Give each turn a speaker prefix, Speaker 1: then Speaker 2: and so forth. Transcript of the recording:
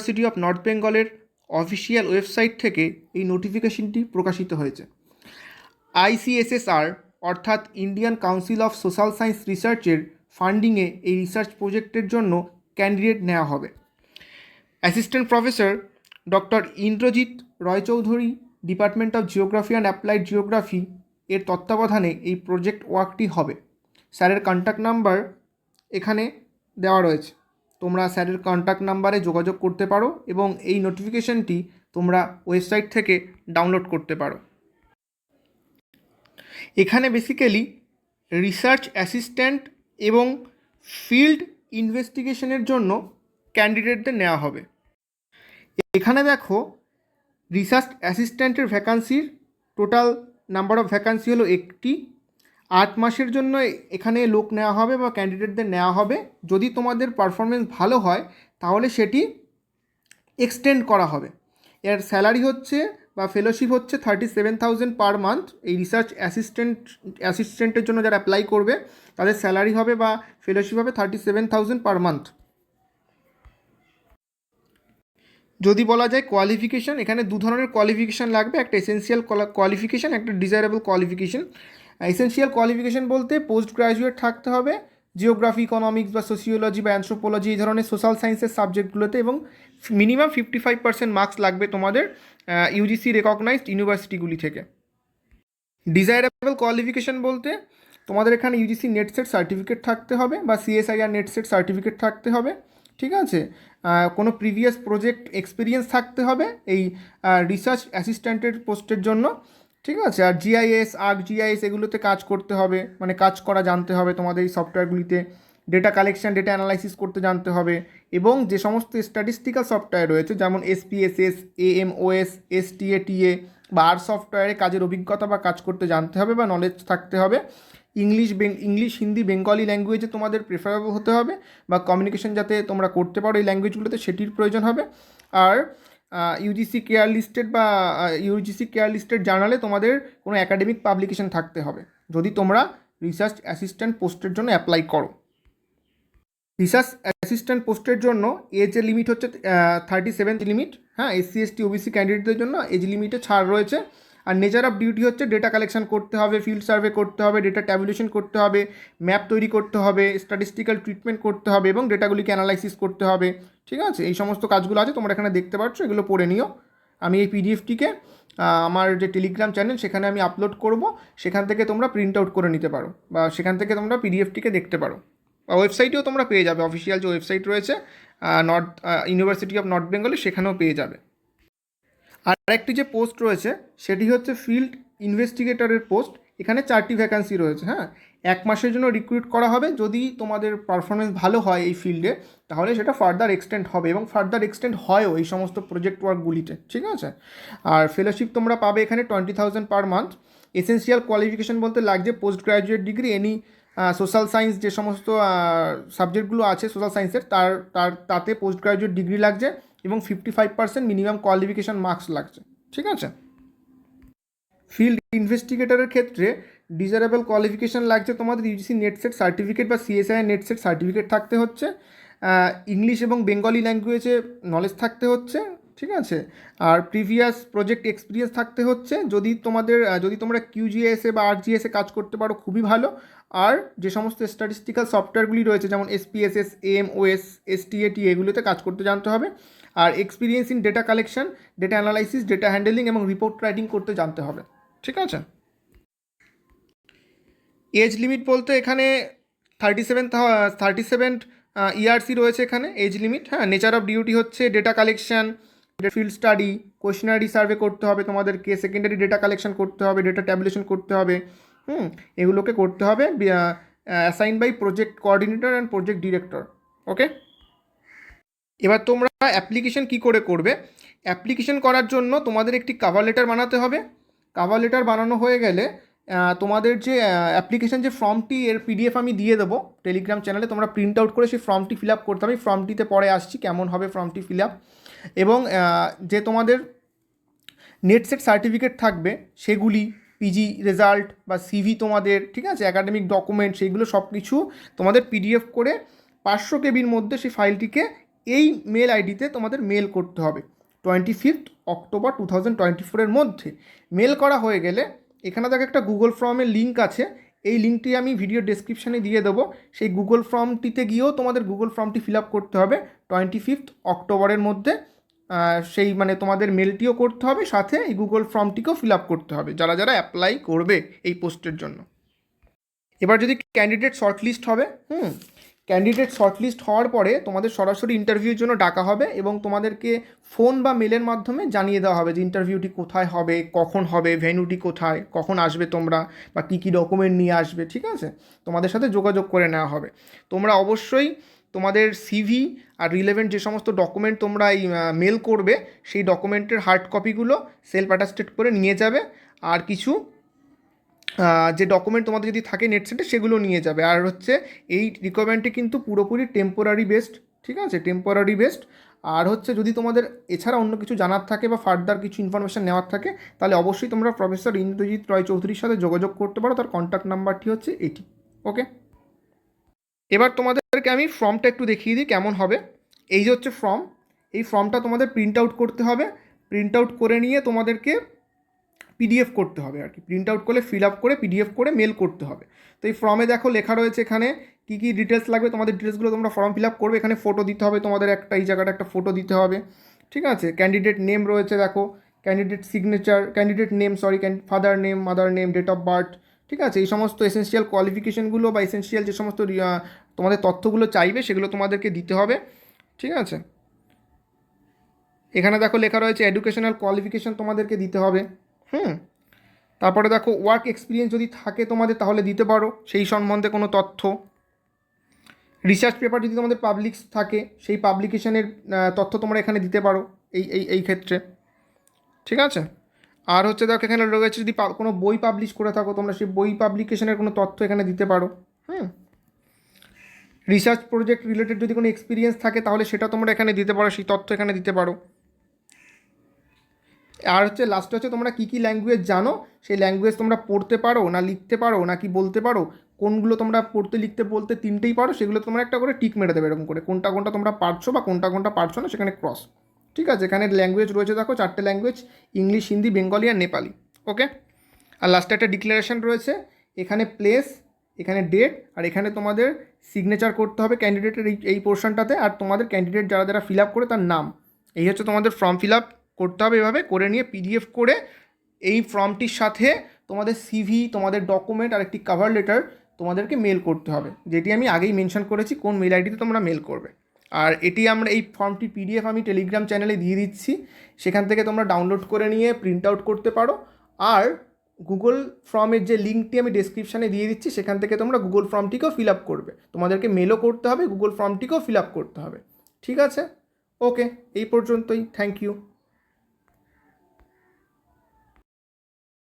Speaker 1: University of north বেঙ্গলের official website থেকে এই নোটিফিকেশনটি প্রকাশিত হয়েছে। ICSSR অর্থাৎ Indian council of social science রিসার্চের ফান্ডিংয়ে এই রিসার্চ প্রজেক্টের জন্য ক্যান্ডিডেট নেওয়া হবে। Assistant professor doctor Indrajit Roychowdhury, department of geography and applied geography এর তত্ত্বাবধানে এই প্রজেক্ট ওয়ার্কটি হবে। স্যারের কন্ট্যাক্ট নাম্বার এখানে দেওয়া রয়েছে, তোমরা স্যারের কন্ট্যাক্ট নাম্বারে যোগাযোগ করতে পারো এবং এই নোটিফিকেশনটি তোমরা ওয়েবসাইট থেকে ডাউনলোড করতে পারো। এখানে বেসিক্যালি রিসার্চ অ্যাসিস্ট্যান্ট এবং ফিল্ড ইনভেস্টিগেশনের জন্য ক্যান্ডিডেটদের নেওয়া হবে। এখানে দেখো, রিসার্চ অ্যাসিস্ট্যান্টের ভ্যাকান্সির টোটাল নাম্বার অফ ভ্যাকান্সি হলো 1টি। 8 মাসের জন্য এখানে লোক নেওয়া হবে বা ক্যান্ডিডেটদের নেওয়া হবে। যদি তোমাদের পারফরমেন্স ভালো হয় তাহলে সেটি এক্সটেন্ড করা হবে। এর স্যালারি হচ্ছে বা ফেলোশিপ হচ্ছে 37,000 পার মান্থ। এই রিসার্চ অ্যাসিস্ট্যান্টের জন্য যারা অ্যাপ্লাই করবে তাদের স্যালারি হবে বা ফেলোশিপ হবে 37,000 পার মান্থ। যদি বলা যায় কোয়ালিফিকেশান, এখানে 2 ধরনের কোয়ালিফিকেশান লাগবে, একটা এসেন্সিয়াল কোয়ালিফিকেশান, একটা ডিজায়ারেবল কোয়ালিফিকেশান। এসেন্সিয়াল কোয়ালিফিকেশান বলতে পোস্ট গ্রাজুয়েট থাকতে হবে জিওগ্রাফি, ইকোনমিক্স বা সোসিওলজি বা অ্যানথ্রোপোলজি এই ধরনের সোশ্যাল সায়েন্সের সাবজেক্টগুলোতে, এবং মিনিমাম 55% মার্কস লাগবে তোমাদের ইউজিসি রেকগনাইজড ইউনিভার্সিটিগুলি থেকে। ডিজায়ারেবল কোয়ালিফিকেশান বলতে তোমাদের এখানে ইউজিসি নেট সেট সার্টিফিকেট থাকতে হবে বা CSIR নেট সেট সার্টিফিকেট থাকতে হবে, ঠিক আছে। কোনো প্রিভিয়াস প্রজেক্ট এক্সপিরিয়েন্স থাকতে হবে এই রিসার্চ অ্যাসিস্ট্যান্টের পোস্টের জন্য, ঠিক আছে। আর GIS, ArcGIS এগুলোতে কাজ করতে হবে, মানে কাজ করা জানতে হবে তোমাদের এই সফটওয়্যারগুলিতে। ডেটা কালেকশন, ডেটা অ্যানালাইসিস করতে জানতে হবে, এবং যে সমস্ত স্ট্যাটিস্টিক্যাল সফটওয়্যার রয়েছে যেমন SPSS, AMOS, STATA বা আর সফটওয়্যারে কাজের অভিজ্ঞতা বা কাজ করতে জানতে হবে বা নলেজ থাকতে হবে। ইংলিশ, হিন্দি, বেঙ্গলি ল্যাঙ্গুয়েজে তোমাদের প্রেফারেবল হতে হবে বা কমিউনিকেশন যাতে তোমরা করতে পারো এই ল্যাঙ্গুয়েজগুলোতে সেটির প্রয়োজন হবে। আর ইউজিসি কেয়ার লিস্টেড জার্নালে তোমাদের কোনো একাডেমিক পাবলিকেশন থাকতে হবে যদি তোমরা রিসার্চ অ্যাসিস্ট্যান্ট পোস্টের জন্য অ্যাপ্লাই করো। রিসার্চ অ্যাসিস্ট্যান্ট পোস্টের জন্য এজের লিমিট হচ্ছে 37 লিমিট। হ্যাঁ, SC ST OBC ক্যান্ডিডেটদের জন্য এজ লিমিটে ছাড় রয়েছে। আর নেচার অফ ডিউটি হচ্ছে ডেটা কালেকশন করতে হবে, ফিল্ড সার্ভে করতে হবে, ডেটা ট্যাবুলেশন করতে হবে, ম্যাপ তৈরি করতে হবে, স্ট্যাটিস্টিক্যাল ট্রিটমেন্ট করতে হবে এবং ডেটাগুলিকে অ্যানালাইসিস করতে হবে, ঠিক আছে। এই সমস্ত কাজগুলো আছে, তোমরা এখানে দেখতে পাচ্ছ, এগুলো পড়ে নিও। আমি এই PDFটিকে আমার যে টেলিগ্রাম চ্যানেল সেখানে আমি আপলোড করব, সেখান থেকে তোমরা প্রিন্ট আউট করে নিতে পারো বা সেখান থেকে তোমরা PDFটিকে দেখতে পারো। ওয়েবসাইটেও তোমরা পেয়ে যাবে, অফিসিয়াল যে ওয়েবসাইট রয়েছে ইউনিভার্সিটি অফ নর্থ বেঙ্গলে, সেখানেও পেয়ে যাবে। আর একটি যে পোস্ট রয়েছে সেটি হচ্ছে ফিল্ড ইনভেস্টিগেটরের পোস্ট। এখানে 4টি ভ্যাকান্সি রয়েছে। হ্যাঁ, 1 মাসের জন্য রিক্রুট করা হবে। যদি তোমাদের পারফরমেন্স ভালো হয় এই ফিল্ডে তাহলে সেটা ফার্দার এক্সটেন্ড হবে এবং ফার্দার এক্সটেন্ড হয়ও এই সমস্ত প্রজেক্ট ওয়ার্কগুলিতে, ঠিক আছে। আর ফেলোশিপ তোমরা পাবে এখানে 20,000 পার মান্থ। এসেন্সিয়াল কোয়ালিফিকেশন বলতে লাগছে post graduate degree, any social science যে সমস্ত সাবজেক্টগুলো আছে সোশ্যাল সায়েন্সের তাতে পোস্ট গ্রাজুয়েট ডিগ্রি লাগছে এবং 55% মিনিমাম কোয়ালিফিকেশান মার্কস লাগছে, ঠিক আছে। ফিল্ড ইনভেস্টিগেটরের ক্ষেত্রে ডিজায়ারেবল কোয়ালিফিকেশান লাগছে তোমাদের ইউজিসি নেট সেট সার্টিফিকেট বা CSIR নেট সেট সার্টিফিকেট থাকতে হচ্ছে, ইংলিশ এবং বেঙ্গলি ল্যাঙ্গুয়েজে নলেজ থাকতে হচ্ছে, ঠিক আছে। আর প্রিভিয়াস প্রজেক্ট এক্সপিরিয়েন্স থাকতে হচ্ছে। যদি তোমরা QGIS বা ArcGIS কাজ করতে পারো খুবই ভালো। আর যে সমস্ত স্ট্যাটিস্টিক্যাল সফটওয়্যারগুলি রয়েছে যেমন SPSS, AMOS, STATA এগুলোতে কাজ করতে জানতে হবে। আর experience in data collection, data analysis, data handling এবং রিপোর্ট রাইটিং করতে জানতে হবে, ঠিক আছে। এজ লিমিট বলতে এখানে 37 ERC রয়েছে এখানে এজ লিমিট। হ্যাঁ, নেচার অফ ডিউটি হচ্ছে data collection, field study, questionnaire survey করতে হবে তোমাদেরকে, সেকেন্ডারি ডেটা কালেকশন করতে হবে, ডেটা ট্যাবুলেশন করতে হবে, এগুলোকে করতে হবে, assign by project coordinator and project director. Okay, এবার তোমরা অ্যাপ্লিকেশন কি করে করবে। অ্যাপ্লিকেশন করার জন্য তোমাদের একটি কভার লেটার বানাতে হবে। কভার লেটার বানানো হয়ে গেলে তোমাদের যে অ্যাপ্লিকেশন যে ফর্মটি এর PDF আমি দিয়ে দেবো টেলিগ্রাম চ্যানেলে, তোমরা প্রিন্ট আউট করে সেই ফর্মটি ফিল আপ করতে হবে। ফর্মটিতে পরে আসছি কেমন হবে ফর্মটি ফিল আপ। এবং যে তোমাদের নেট সেট সার্টিফিকেট থাকবে সেগুলি, PG রেজাল্ট বা CV তোমাদের, ঠিক আছে, অ্যাকাডেমিক ডকুমেন্ট, সেইগুলো সব কিছু তোমাদের PDF করে 500 KB মধ্যে সেই ফাইলটিকে এই মেল আইডিতে তোমাদের মেল করতে হবে 25 অক্টোবর 2024 মধ্যে। মেল করা হয়ে গেলে এখানে দেখো একটা গুগল ফর্মের লিঙ্ক আছে, এই লিঙ্কটি আমি ভিডিও ডেসক্রিপশানে দিয়ে দেবো। সেই গুগল ফর্মটিতে গিয়েও তোমাদের গুগল ফর্মটি ফিল আপ করতে হবে 25 অক্টোবরের মধ্যে। সেই মানে তোমাদের মেলটিও করতে হবে, সাথে এই গুগল ফর্মটিকেও ফিল আপ করতে হবে যারা যারা অ্যাপ্লাই করবে এই পোস্টের জন্য। এবার যদি ক্যান্ডিডেট শর্টলিস্ট হবে, ক্যান্ডিডেট শর্টলিস্ট হওয়ার পরে তোমাদের সরাসরি ইন্টারভিউর জন্য ডাকা হবে এবং তোমাদেরকে ফোন বা মেলের মাধ্যমে জানিয়ে দেওয়া হবে যে ইন্টারভিউটি কোথায় হবে, কখন হবে, ভেন্যুটি কোথায়, কখন আসবে তোমরা, বা কী কী ডকুমেন্ট নিয়ে আসবে। ঠিক আছে, তোমাদের সাথে যোগাযোগ করে নেওয়া হবে। তোমরা অবশ্যই তোমাদের সিভি আর রিলেভেন্ট যে সমস্ত ডকুমেন্ট তোমরা এই মেল করবে সেই ডকুমেন্টের হার্ড কপিগুলো সেলফ অ্যাটাস্টেড করে নিয়ে যাবে, আর কিছু যে ডকুমেন্ট তোমাদের যদি থাকে নেট সেন্টে সেগুলো নিয়ে যাবে। আর হচ্ছে এই রিকোয়ারমেন্টটি কিন্তু পুরোপুরি টেম্পোরারি বেসড, ঠিক আছে, টেম্পোরারি বেসড। আর হচ্ছে যদি তোমাদের এছাড়া অন্য কিছু জানার থাকে বা ফার্দার কিছু ইনফরমেশান নেওয়ার থাকে তাহলে অবশ্যই তোমরা প্রফেসর ইন্দ্রজিৎ রয় চৌধুরীর সাথে যোগাযোগ করতে পারো, তার কন্ট্যাক্ট নাম্বারটি হচ্ছে এটি। ওকে, এবার তোমাদেরকে আমি ফর্মটা একটু দেখিয়ে দিই কেমন হবে। এই যে হচ্ছে ফর্ম, এই ফর্মটা তোমাদের প্রিন্ট আউট করতে হবে। প্রিন্ট আউট করে নিয়ে তোমাদেরকে পিডিএফ করতে হবে আর কি, প্রিন্ট আউট করে ফিল আপ করে পিডিএফ করে মেল করতে হবে। তো এই ফর্মে দেখো লেখা রয়েছে এখানে কী কী ডিটেলস লাগবে, তোমাদের ডিটেলসগুলো তোমরা ফর্ম ফিল আপ করবে। এখানে ফটো দিতে হবে তোমাদের একটা, এই জায়গাটা একটা ফটো দিতে হবে। ঠিক আছে, ক্যান্ডিডেট নেম রয়েছে দেখো, candidate signature, candidate name sorry father name, mother name, date of birth. ঠিক আছে, এই সমস্ত এসেনশিয়াল কোয়ালিফিকেশনগুলো বা এসেনশিয়াল যে সমস্ত তোমাদের তথ্যগুলো চাইবে সেগুলো তোমাদেরকে দিতে হবে। ঠিক আছে, এখানে দেখো লেখা রয়েছে এডুকেশনাল কোয়ালিফিকেশন তোমাদেরকে দিতে হবে। তারপরে দেখো ওয়ার্ক এক্সপিরিয়েন্স যদি থাকে তোমাদের তাহলে দিতে পারো সেই সম্বন্ধে কোনো তথ্য। রিসার্চ পেপার যদি তোমাদের পাবলিশ থাকে সেই পাবলিকেশনের তথ্য তোমরা এখানে দিতে পারো এই ক্ষেত্রে। ঠিক আছে, আর হচ্ছে দেখো এখানে রয়েছে যদি কোনো বই পাবলিশ করে থাকো তোমরা সেই বই পাবলিকেশনের কোনো তথ্য এখানে দিতে পারো। রিসার্চ প্রজেক্ট রিলেটেড যদি কোনো এক্সপিরিয়েন্স থাকে তাহলে সেটা তোমরা এখানে দিতে পারো, সেই তথ্য এখানে দিতে পারো। আর হচ্ছে লাস্টে হচ্ছে তোমরা কী কী ল্যাঙ্গুয়েজ জানো, সেই ল্যাঙ্গুয়েজ তোমরা পড়তে পারো না লিখতে পারো না কি বলতে পারো, কোনগুলো তোমরা পড়তে লিখতে বলতে তিনটেই পারো সেগুলো তোমরা একটা করে টিক মেরে দেবে এরকম করে, কোনটা কোনটা তোমরা পারছো বা কোনটা কোনটা পারছো না সেখানে ক্রস। ঠিক আছে, এখানে ল্যাঙ্গুয়েজ রয়েছে দেখো 4টে ল্যাঙ্গুয়েজ, ইংলিশ, হিন্দি, বেঙ্গলি আর নেপালি। ওকে, আর লাস্টে একটা ডিক্লারেশন রয়েছে, এখানে প্লেস, এখানে ডেট, আর এখানে তোমাদের সিগনেচার করতে হবে ক্যান্ডিডেটের এই পোর্শনটাতে, আর তোমাদের ক্যান্ডিডেট যারা যারা ফিল আপ করে তার নাম। এই হচ্ছে তোমাদের ফর্ম ফিল আপ করতে হবে। এভাবে করে নিয়ে পিডিএফ করে এই ফর্মটির সাথে তোমাদের সিভি, তোমাদের ডকুমেন্ট আর একটি কভার লেটার তোমাদেরকে মেল করতে হবে, যেটি আমি আগেই মেনশন করেছি কোন মেল আইডিতে তোমরা মেল করবে। আর এটি আমরা এই ফর্মটির পিডিএফ আমি টেলিগ্রাম চ্যানেলে দিয়ে দিচ্ছি, সেখান থেকে তোমরা ডাউনলোড করে নিয়ে প্রিন্ট আউট করতে পারো। আর গুগল ফর্মের যে লিঙ্কটি আমি ডেসক্রিপশানে দিয়ে দিচ্ছি সেখান থেকে তোমরা গুগল ফর্মটিকেও ফিল আপ করবে, তোমাদেরকে মেলও করতে হবে, গুগল ফর্মটিকেও ফিল আপ করতে হবে। ঠিক আছে, ওকে, এই পর্যন্তই, থ্যাংক ইউ।